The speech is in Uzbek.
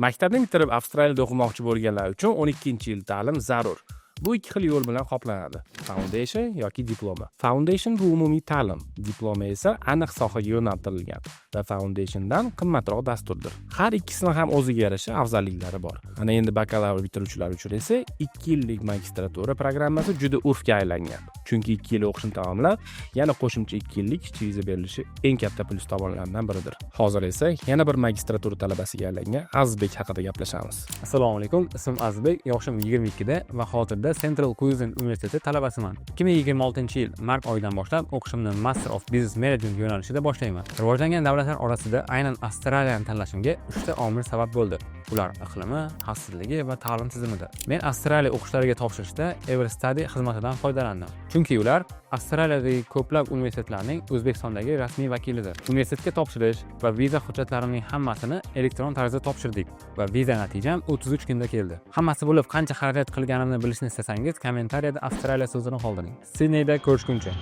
Maktabni bitirib Avstraliyada o'qimoqchi bo'lganlar uchun 12-yil ta'lim zarur. Bu ikki xil yo'l bilan qoplanadi: foundation yoki diploma. Foundation bu umumiy ta'lim, diploma esa aniq sohaga yo'naltirilgan va foundationdan qimmatroq dasturdir. Har ikkisining ham o'ziga yarasha afzalliklari bor. Ana endi bakalavr bitiruvchilar uchun esa 2 yillik magistratura programmasi juda urfga aylangan. Chunki 2 yil o'qishni tamomlab, yana qo'shimcha 2 yillik ishchi viza berilishi eng katta plus tomonlardan biridir. Hozir esa yana bir magistratura talabasiga aylangan Azizbek haqida gaplashamiz. Assalomu alaykum, ismim Azizbek, yoshim 22 da va hozirda Central Queensland Universiteti talabasiman. 2026-yil mart oyidan boshlab o'qishimni Master of Business Management yo'nalishida boshlayman. Rivojlangan davlatlar orasida aynan Avstraliyani tanlashimga 3 ta omil sabab bo'ldi. Ular iqlimi, xavfsizligi va ta'lim tizimida. Men Avstraliya o'qishlariga topshirishda Everstudy xizmatidan foydalandim. Chunki ular Avstraliyadagi ko'plab universitetlarning O'zbekistondagi rasmiy vakilidir. Universitetga topshirish va viza hujjatlarining hammasini elektron tarzda topshirdik va viza natijam 33 kunda keldi. Hammasi bo'lib qancha xarajat qilganimni bilishni istasangiz, kommentariyada Avstraliya so'zini qoldiring. Sidneyda ko'rishguncha.